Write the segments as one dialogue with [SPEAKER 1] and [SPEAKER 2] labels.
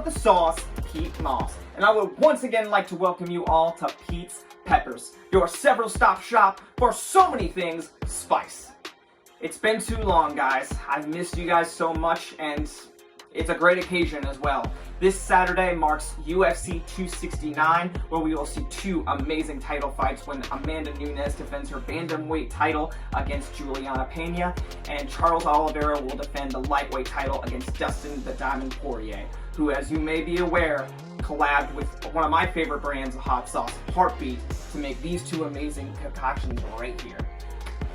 [SPEAKER 1] the sauce, Pete Moss. And I would once again like to welcome you all to Pete's Peppers, your several stop shop for so many things spice. It's been too long, guys. I've missed you guys so much, and it's a great occasion as well. This Saturday marks UFC 269, where we will see two amazing title fights when Amanda Nunes defends her bantamweight title against Juliana Pena, and Charles Oliveira will defend the lightweight title against Dustin the Diamond Poirier, who, as you may be aware, collabed with one of my favorite brands of hot sauce, Heartbeat, to make these two amazing concoctions right here.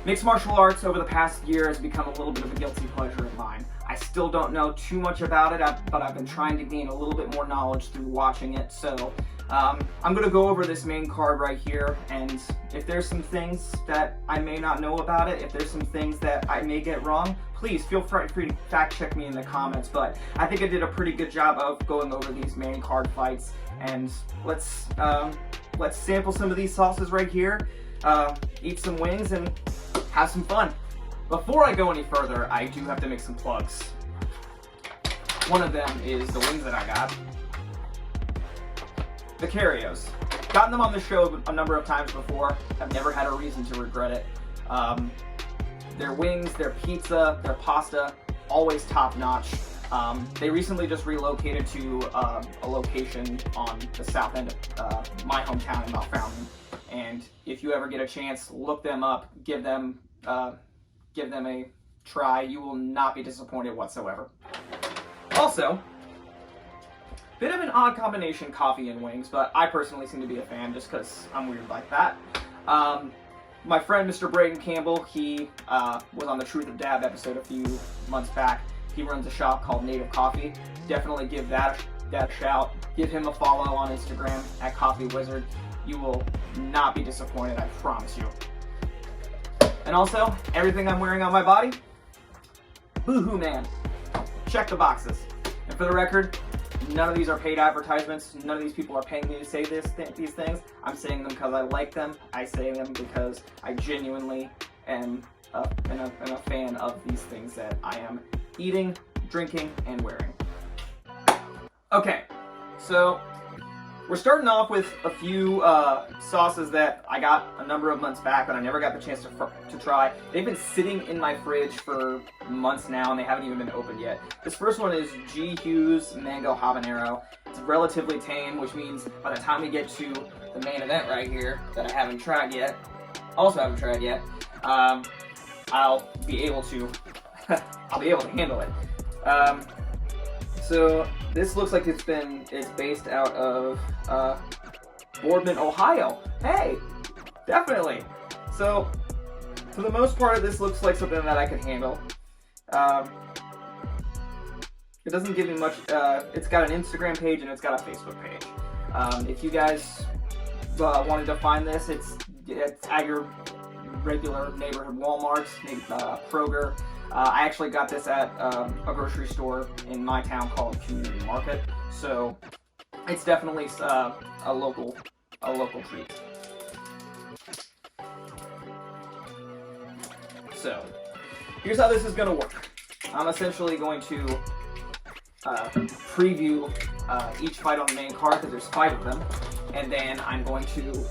[SPEAKER 1] Mixed martial arts over the past year has become a little bit of a guilty pleasure of mine. I still don't know too much about it, but I've been trying to gain a little bit more knowledge through watching it. So I'm going to go over this main card right here, and if there's some things that I may not know about it, if there's some things that I may get wrong, please feel free to fact check me in the comments. But I think I did a pretty good job of going over these main card fights, and let's sample some of these sauces right here, eat some wings, and have some fun. Before I go any further, I do have to make some plugs. One of them is the wings that I got. The Carios. Gotten them on the show a number of times before. I've never had a reason to regret it. Their wings, their pizza, their pasta, always top notch. They recently just relocated to a location on the south end of my hometown in Mount Fountain. And if you ever get a chance, look them up, give them a try. You will not be disappointed whatsoever. Also, bit of an odd combination, coffee and wings, but I personally seem to be a fan just because I'm weird like that. My friend Mr. Braden Campbell, he was on the Truth of Dab episode a few months back. He runs a shop called Native Coffee. Definitely give that a shout. Give him a follow on Instagram at Coffee Wizard. You will not be disappointed, I promise you. And also, everything I'm wearing on my body, Boohoo Man. Check the boxes. And for the record, none of these are paid advertisements. None of these people are paying me to say these things. I'm saying them because I like them. I say them because I genuinely am a fan of these things that I am eating, drinking, and wearing. Okay, so we're starting off with a few sauces that I got a number of months back, but I never got the chance to try. They've been sitting in my fridge for months now, and they haven't even been opened yet. This first one is Ghughes Mango Habanero. It's relatively tame, which means by the time we get to the main event right here, that I haven't tried yet, I'll be able to handle it. So this looks like it's based out of Boardman, Ohio. Hey, definitely. So for the most part, this looks like something that I can handle. It doesn't give me much. It's got an Instagram page and it's got a Facebook page. If you guys wanted to find this, it's at your regular neighborhood Walmarts, maybe Kroger. I actually got this at a grocery store in my town called Community Market, so it's definitely a local treat. So here's how this is going to work. I'm essentially going to preview each fight on the main card, because there's 5 of them, and then I'm going to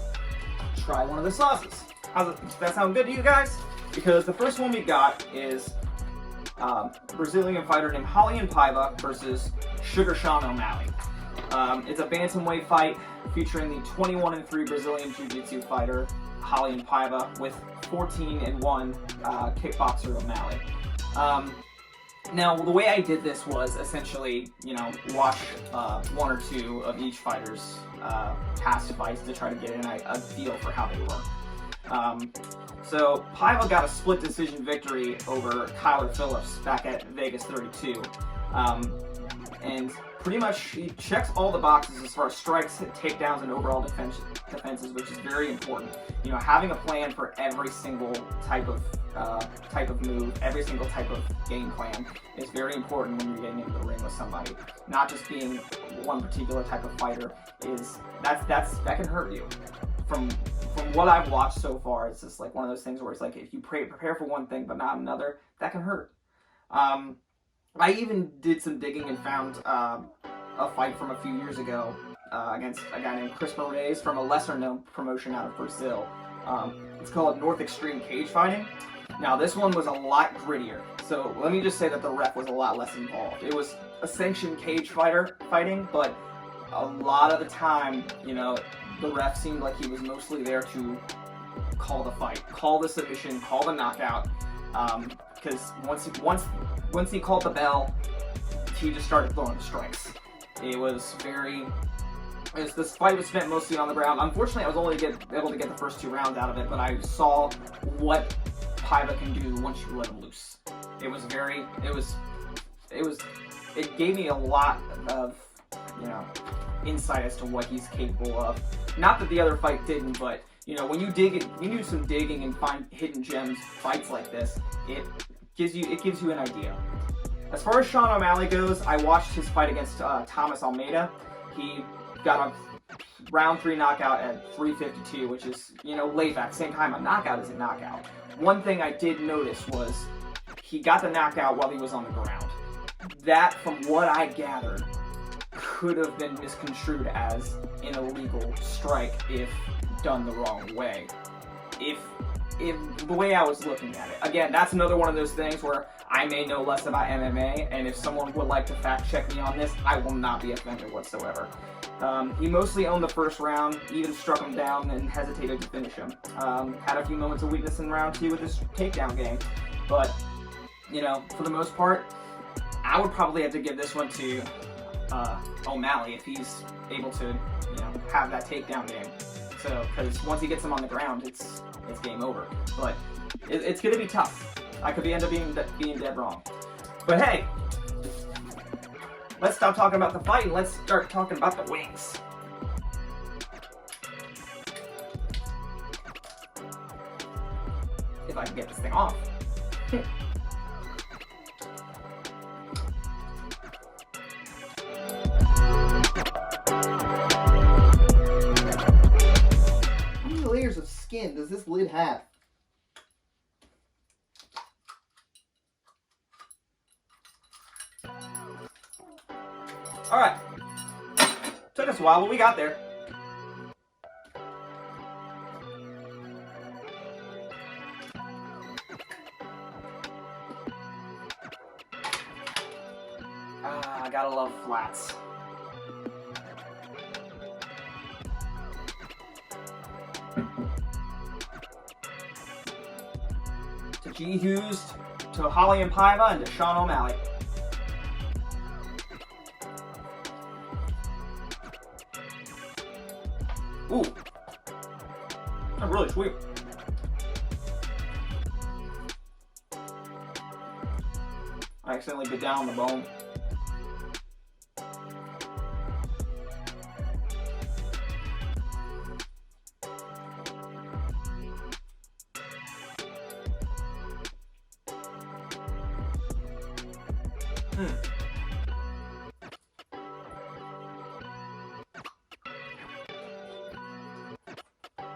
[SPEAKER 1] try one of the sauces. Does that sound good to you guys? Because the first one we got is Brazilian fighter named Raulian Paiva versus Sugar Sean O'Malley. It's a bantamweight fight featuring the 21-3 Brazilian Jiu-Jitsu fighter Raulian Paiva with 14-1 kickboxer O'Malley. Now, the way I did this was essentially, watch 1 or 2 of each fighter's past fights to try to get a feel for how they work. So Paiva got a split decision victory over Kyler Phillips back at Vegas 32. And pretty much he checks all the boxes as far as strikes, takedowns, and overall defenses, which is very important. Having a plan for every single type of move, every single type of game plan is very important when you're getting into the ring with somebody. Not just being one particular type of fighter that can hurt you. From what I've watched so far, it's just like one of those things where it's like if you prepare for one thing but not another, that can hurt. I even did some digging and found a a fight from a few years ago against a guy named Chris Moraes from a lesser-known promotion out of Brazil. It's called North Extreme Cage Fighting. Now, this one was a lot grittier. So let me just say that the ref was a lot less involved. It was a sanctioned cage fighting, but a lot of the time, you know, the ref seemed like he was mostly there to call the fight, call the submission, call the knockout. Because once he called the bell, he just started throwing strikes. This fight was spent mostly on the ground. Unfortunately, I was only able to get the first 2 rounds out of it, but I saw what Paiva can do once you let him loose. It gave me a lot of, you know, insight as to what he's capable of. Not that the other fight didn't, but you know, when you do some digging and find hidden gems, fights like this, it gives you an idea. As far as Sean O'Malley goes, I watched his fight against Thomas Almeida. He got a round 3 knockout at 3:52, which is, you know, late back. Same time, a knockout is a knockout. One thing I did notice was he got the knockout while he was on the ground. That, from what I gathered, could have been misconstrued as an illegal strike if done the wrong way. If the way I was looking at it. Again, that's another one of those things where I may know less about MMA, and if someone would like to fact check me on this, I will not be offended whatsoever. He mostly owned the first round, even struck him down and hesitated to finish him. Had a few moments of weakness in round 2 with his takedown game, but, you know, for the most part, I would probably have to give this one to O'Malley if he's able to, you know, have that takedown game. So, because once he gets him on the ground, it's game over. But it's going to be tough. I could end up being dead wrong. But hey, let's stop talking about the fight and let's start talking about the wings. If I can get this thing off.
[SPEAKER 2] How many layers of skin does this lid have?
[SPEAKER 1] Alright. Took us a while, but we got there. I gotta love flats. To Ghughes, to Holly and Paiva, and to Sean O'Malley. Ooh, that's really sweet. I accidentally bit down on the bone.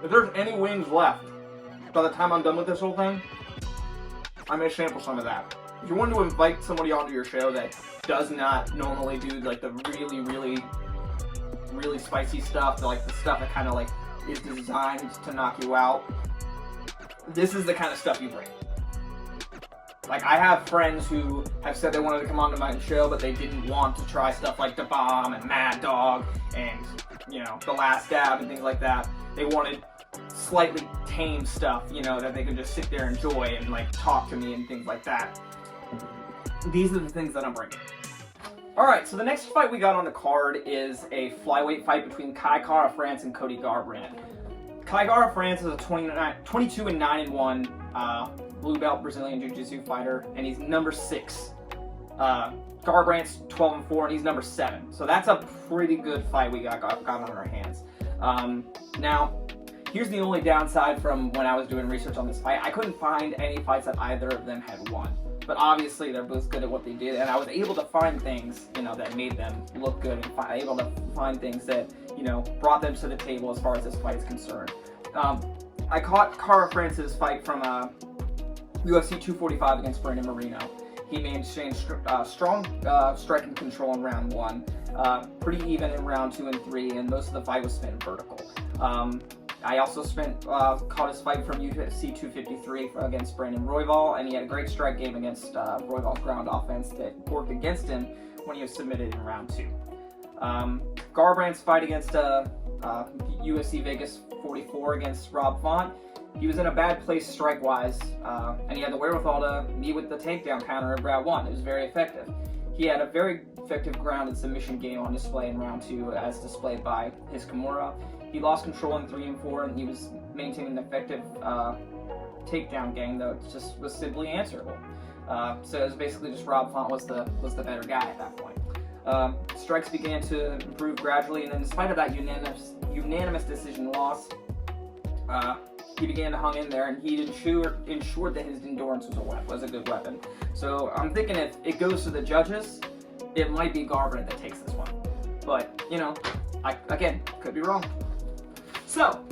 [SPEAKER 1] If there's any wings left by the time I'm done with this whole thing, I may sample some of that. If you want to invite somebody onto your show that does not normally do like the really spicy stuff, like the stuff that kind of like is designed to knock you out, this is the kind of stuff you bring. Like, I have friends who have said they wanted to come onto my show, but they didn't want to try stuff like The Bomb and Mad Dog and, you know, The Last Dab and things like that. They wanted slightly tame stuff, you know, that they could just sit there and enjoy and, like, talk to me and things like that. These are the things that I'm bringing. Alright, so the next fight we got on the card is a flyweight fight between Kai Kara-France and Cody Garbrandt. Kai Kara-France is a 22-9-1 blue belt Brazilian Jiu-Jitsu fighter, and he's number 6. Garbrandt's 12-4, and he's number 7. So that's a pretty good fight we got on our hands. Now, here's the only downside from when I was doing research on this fight. I couldn't find any fights that either of them had won. But obviously, they're both good at what they did, and I was able to find things, you know, that made them look good, and able to find things that, you know, brought them to the table as far as this fight is concerned. I caught Kara-France's fight from UFC 245 against Brandon Moreno. He maintained strong striking control in round 1. Pretty even in round 2 and 3, and most of the fight was spent vertical. I also caught his fight from UFC 253 against Brandon Royval, and he had a great strike game against Royval's ground offense that worked against him when he was submitted in round 2. Garbrandt's fight against UFC Vegas 44 against Rob Font, he was in a bad place strike-wise, and he had the wherewithal to meet with the takedown counter in round 1. It was very effective. He had a very effective ground and submission game on display in round 2, as displayed by his Kimura. He lost control in 3 and 4, and he was maintaining an effective takedown game, though it just was simply answerable. So it was basically just Rob Font was the better guy at that point. Strikes began to improve gradually, and then despite of that unanimous decision loss, he began to hang in there, and he ensured that his endurance was a good weapon. So I'm thinking if it goes to the judges, it might be Garbrandt that takes this one. But, you know, again, could be wrong. So,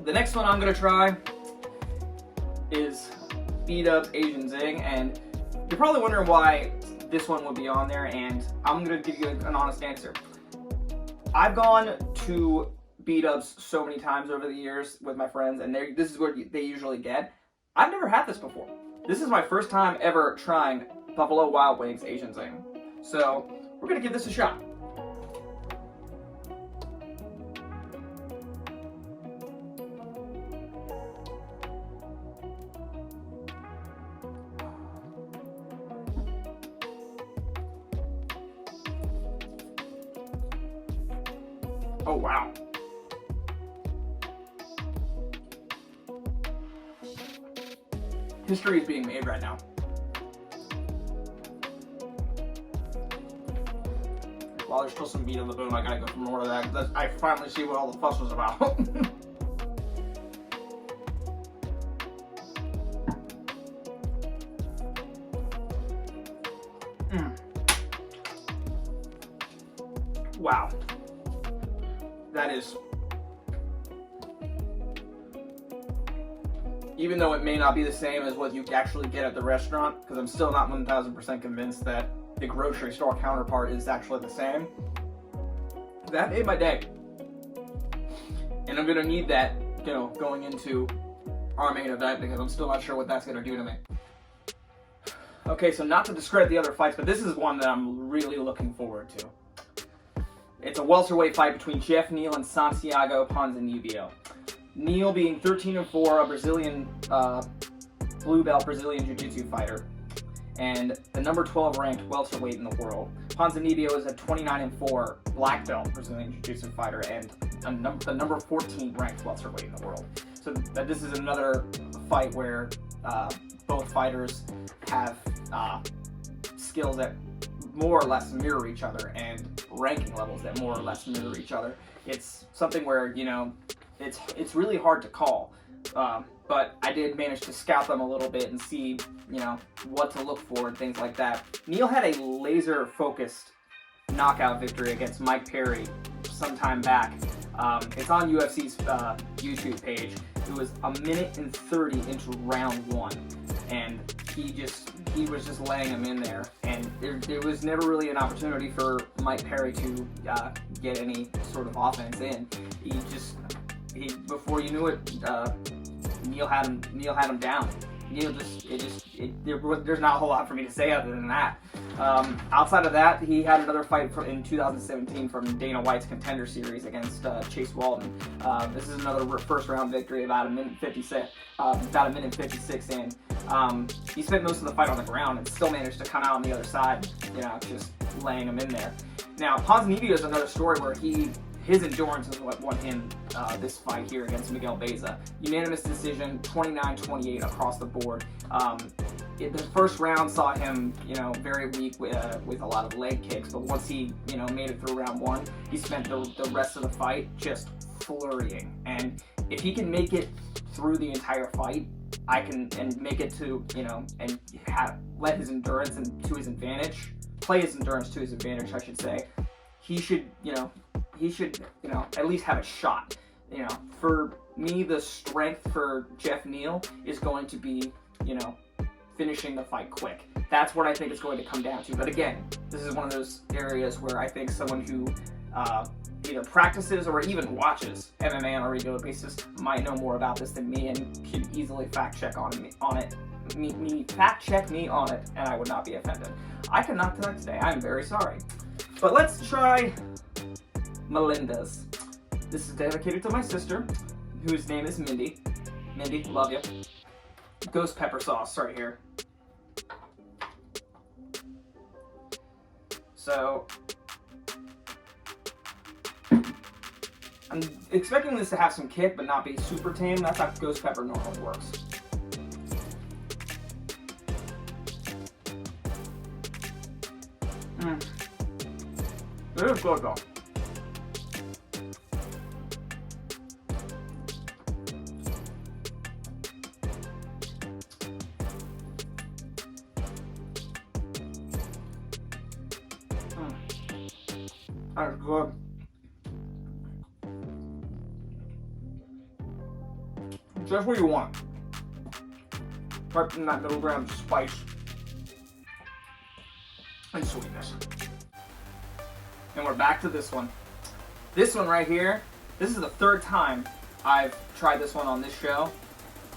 [SPEAKER 1] the next one I'm going to try is beat up Asian Zing, and you're probably wondering why this one would be on there, and I'm going to give you an honest answer. I've gone to beat-ups so many times over the years with my friends, and this is what they usually get. I've never had this before. This is my first time ever trying Buffalo Wild Wings Asian Zing. So, we're going to give this a shot. Oh, wow. History is being made right now. While there's still some meat on the bone, I gotta go for more of that, because I finally see what all the fuss was about. Wow. That is, even though it may not be the same as what you actually get at the restaurant, because I'm still not 1000% convinced that the grocery store counterpart is actually the same, that made my day. And I'm gonna need that, you know, going into our main event, because I'm still not sure what that's gonna do to me. Okay, so not to discredit the other fights, but this is one that I'm really looking forward to. It's a welterweight fight between Jeff Neal and Santiago Ponzinibio. Neal being 13-4, a Brazilian blue belt Brazilian Jiu-Jitsu fighter, and the number 12 ranked welterweight in the world. Ponzinibio is a 29-4 black belt Brazilian Jiu-Jitsu fighter and the number 14 ranked welterweight in the world. So this is another fight where both fighters have skills that more or less mirror each other and ranking levels that more or less mirror each other. It's something where, you know, it's really hard to call, but I did manage to scout them a little bit and see, you know, what to look for and things like that. Neal had a laser-focused knockout victory against Mike Perry some time back. It's on UFC's YouTube page. It was 1:30 into round 1, and he was just laying him in there, and there was never really an opportunity for Mike Perry to get any sort of offense in. Before you knew it, Neal had him down. There's not a whole lot for me to say other than that. Outside of that, he had another fight in 2017 from Dana White's Contender Series against Chase Walton. This is another first round victory, about a minute 56 in. He spent most of the fight on the ground and still managed to come out on the other side, you know, just laying him in there. Now, Ponzinibio is another story where his endurance is what won him this fight here against Miguel Beza. Unanimous decision, 29-28 across the board. The first round saw him, you know, very weak with a lot of leg kicks, but once he, you know, made it through round 1, he spent the rest of the fight just flurrying. And if he can make it through the entire fight, and make it to, you know, and let his endurance to his advantage, play his endurance to his advantage, I should say. He should at least have a shot. You know, for me, the strength for Jeff Neal is going to be, you know, finishing the fight quick. That's what I think it's going to come down to. But again, this is one of those areas where I think someone who either practices or even watches MMA on a regular basis might know more about this than me and can easily fact check fact check me on it, and I would not be offended. I cannot talk today. I'm very sorry. But let's try Melendez. This is dedicated to my sister, whose name is Mindy. Mindy, love you. Ghost pepper sauce right here. So, I'm expecting this to have some kick, but not be super tame. That's how ghost pepper normally works. It is good though. That's good. Just what you want. Right in that middle ground of spice and sweetness. And we're back to this one. This one right here, this is the third time I've tried this one on this show.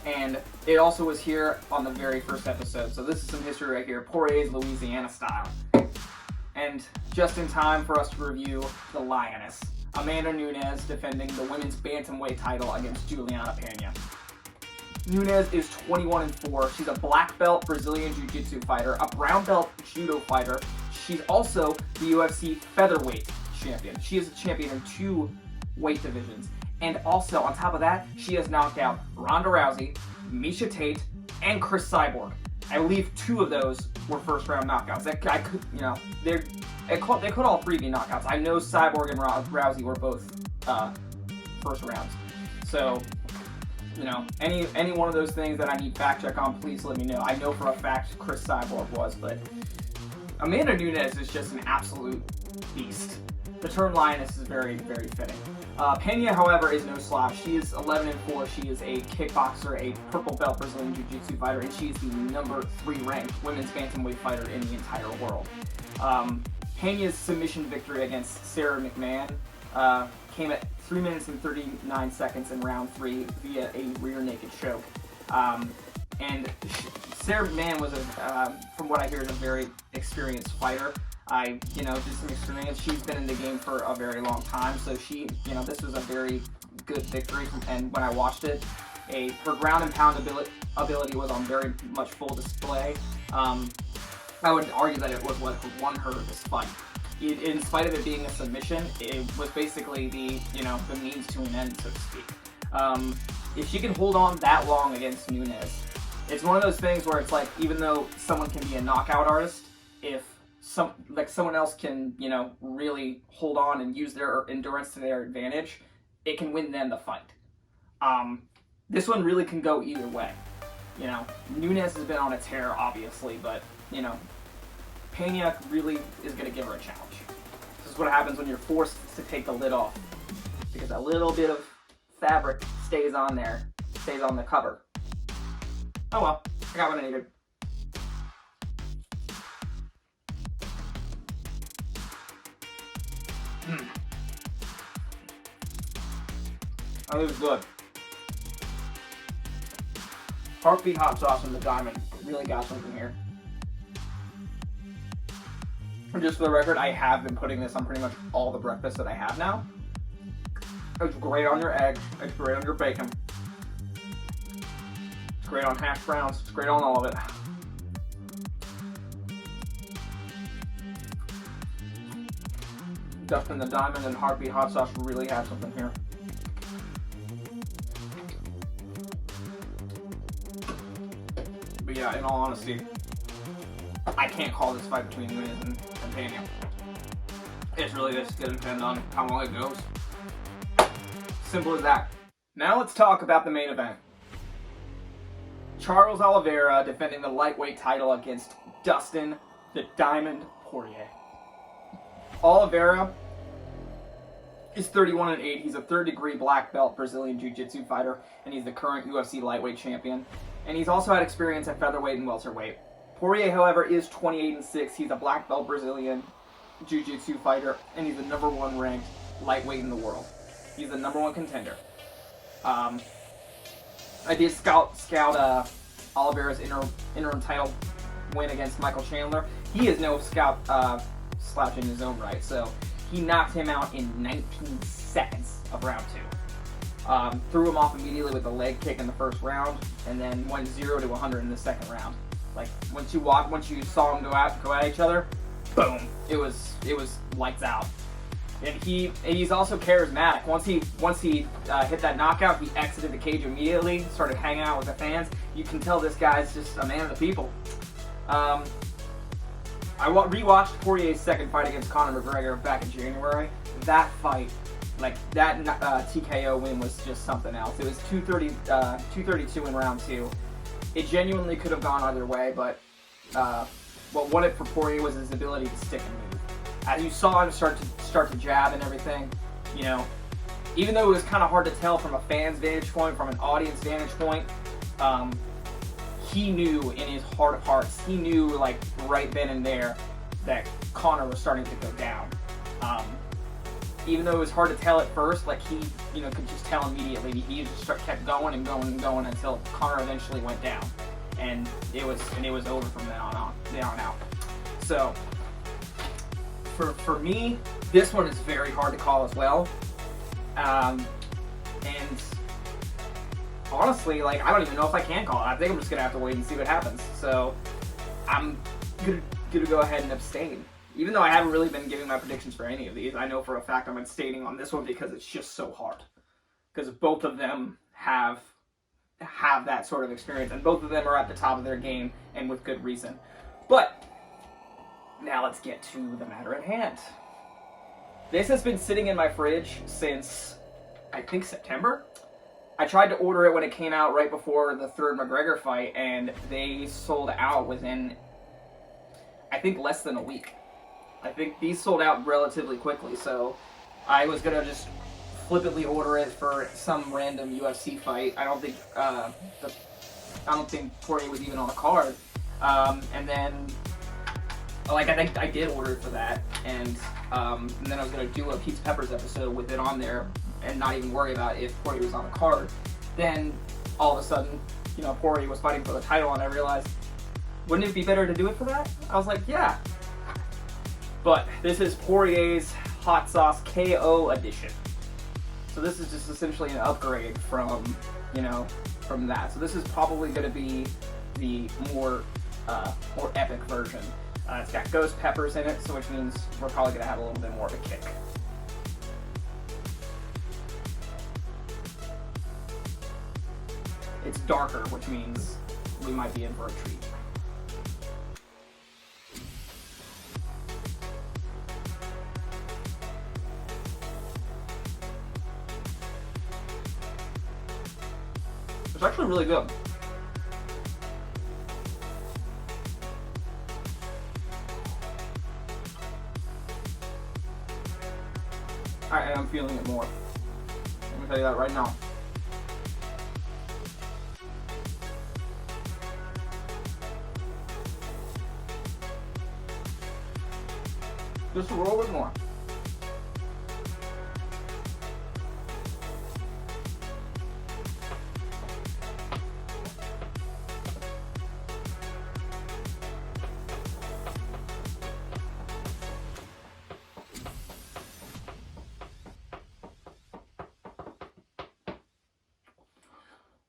[SPEAKER 1] And it also was here on the very first episode. So this is some history right here. Poirier's Louisiana style. And just in time for us to review the Lioness. Amanda Nunes defending the women's bantamweight title against Juliana Pena. Nunes is 21-4. She's a black belt Brazilian Jiu-Jitsu fighter, a brown belt judo fighter. She's also the UFC featherweight champion. She is a champion in 2 weight divisions. And also, on top of that, she has knocked out Ronda Rousey, Miesha Tate, and Chris Cyborg. I believe 2 of those were first-round knockouts. I could, you know, they could all 3 be knockouts. I know Cyborg and Rousey were both first rounds. So, you know, any one of those things that I need fact check on, please let me know. I know for a fact Chris Cyborg was, but Amanda Nunes is just an absolute beast. The term Lioness is very, very fitting. Pena, however, is no slouch. She is 11-4. She is a kickboxer, a purple belt Brazilian Jiu-Jitsu fighter, and she is the number 3 ranked women's bantamweight fighter in the entire world. Pena's submission victory against Sarah McMahon came at 3 minutes and 39 seconds in round 3 via a rear naked choke. And Sarah McMahon was, from what I hear, is a very experienced fighter. Did some experience. She's been in the game for a very long time, so this was a very good victory. And when I watched it, her ground and pound ability was on very much full display. I would argue that it was what won her this fight. In spite of it being a submission, it was basically the means to an end, so to speak. If she can hold on that long against Nunes, it's one of those things where it's like, even though someone can be a knockout artist, if someone else can, really hold on and use their endurance to their advantage, it can win them the fight. This one really can go either way. Nunes has been on a tear, obviously, but, Pena really is going to give her a challenge. This is what happens when you're forced to take the lid off, because that little bit of fabric stays on there, stays on the cover. Oh well, I got what I needed. That was good. Heartbeat hot sauce in the diamond really got something here. And just for the record, I have been putting this on pretty much all the breakfast that I have now. It's great on your eggs. It's great on your bacon. It's great on hash browns. It's great on all of it. Dustin the Diamond and Heartbeat hot sauce really have something here. But yeah, in all honesty, I can't call this fight between Nunes and Pena. It's really just going to depend on how long it goes. Simple as that. Now let's talk about the main event. Charles Oliveira defending the lightweight title against Dustin the Diamond Poirier. Oliveira He's 31-8. He's a third-degree black belt Brazilian Jiu-Jitsu fighter, and he's the current UFC lightweight champion. And he's also had experience at featherweight and welterweight. Poirier, however, is 28-6. He's a black belt Brazilian Jiu-Jitsu fighter, and he's the #1 ranked lightweight in the world. He's the #1 contender. I did scout Oliveira's interim title win against Michael Chandler. He is no slouch in his own right, so he knocked him out in 19 seconds of round 2. Threw him off immediately with a leg kick in the first round, and then went 0 to 100 in the second round. Like once you saw them go at each other, boom! It was lights out. And he's also charismatic. Once he hit that knockout, he exited the cage immediately, started hanging out with the fans. You can tell this guy's just a man of the people. I rewatched Poirier's second fight against Conor McGregor back in January. That fight, like that TKO win, was just something else. It was 232 in round 2. It genuinely could have gone either way, but what won it for Poirier was his ability to stick and move. As you saw him start to jab and everything, you know, even though it was kind of hard to tell from a fan's vantage point, from an audience vantage point, he knew in his heart of hearts, he knew like right then and there that Conor was starting to go down. Even though it was hard to tell at first, like he, could just tell immediately. He just kept going and going and going until Conor eventually went down, and it was over from then on out. So for me, this one is very hard to call as well. And honestly, like, I don't even know if I can call it. I think I'm just gonna have to wait and see what happens. So I'm gonna go ahead and abstain. Even though I haven't really been giving my predictions for any of these, I know for a fact I'm abstaining on this one because it's just so hard. Because both of them have that sort of experience, and both of them are at the top of their game, and with good reason. But now let's get to the matter at hand. This has been sitting in my fridge since, I think, September. I tried to order it when it came out right before the third McGregor fight, and they sold out within, I think, less than a week. I think these sold out relatively quickly, so I was gonna just flippantly order it for some random UFC fight. I don't think Poirier was even on the card. And then, like, I think I did order it for that, and then I was gonna do a Pete's Peppers episode with it on there, and not even worry about if Poirier was on the card. Then all of a sudden, Poirier was fighting for the title, and I realized, wouldn't it be better to do it for that? I was like, yeah. But this is Poirier's Hot Sauce KO edition. So this is just essentially an upgrade from that. So this is probably going to be the more epic version. It's got ghost peppers in it, so which means we're probably going to have a little bit more of a kick. It's darker, which means we might be in for a treat. It's actually really good. I am feeling it more. Let me tell you that right now. Just a little bit more.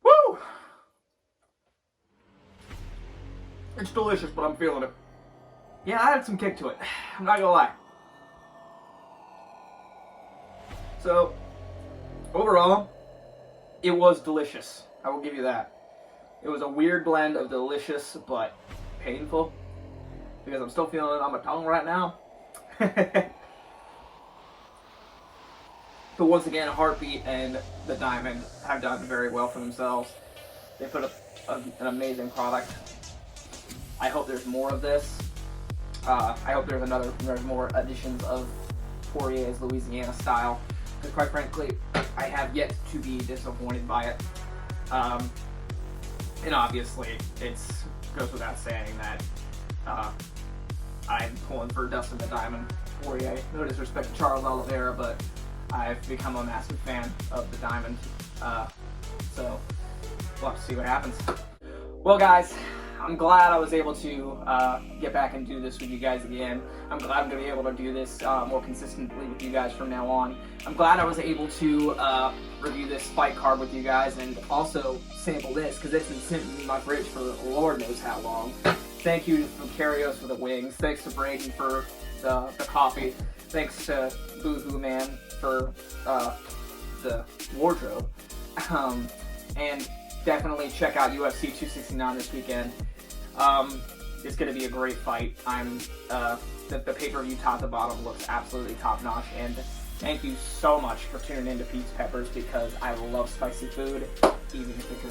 [SPEAKER 1] Woo! It's delicious, but I'm feeling it. Yeah, I had some kick to it. I'm not gonna lie. So, overall, it was delicious. I will give you that. It was a weird blend of delicious but painful, because I'm still feeling it on my tongue right now. But once again, Heartbeat and the Diamond have done very well for themselves. They put up an amazing product. I hope there's more of this. I hope there's more editions of Poirier's Louisiana style, because quite frankly, I have yet to be disappointed by it. And obviously, it goes without saying that I'm pulling for Dustin the Diamond Poirier. No disrespect to Charles Oliveira, but I've become a massive fan of the Diamond. So we'll have to see what happens. Well, guys, I'm glad I was able to get back and do this with you guys again. I'm glad I'm going to be able to do this more consistently with you guys from now on. I'm glad I was able to review this fight card with you guys and also sample this, because it's been sitting in my fridge for Lord knows how long. Thank you to Carrios for the wings. Thanks to Brayden for the coffee. Thanks to Boohoo Man for the wardrobe. And definitely check out UFC 269 this weekend. It's going to be a great fight. The pay-per-view top to bottom looks absolutely top-notch, and thank you so much for tuning in to Pete's Peppers, because I love spicy food, even if it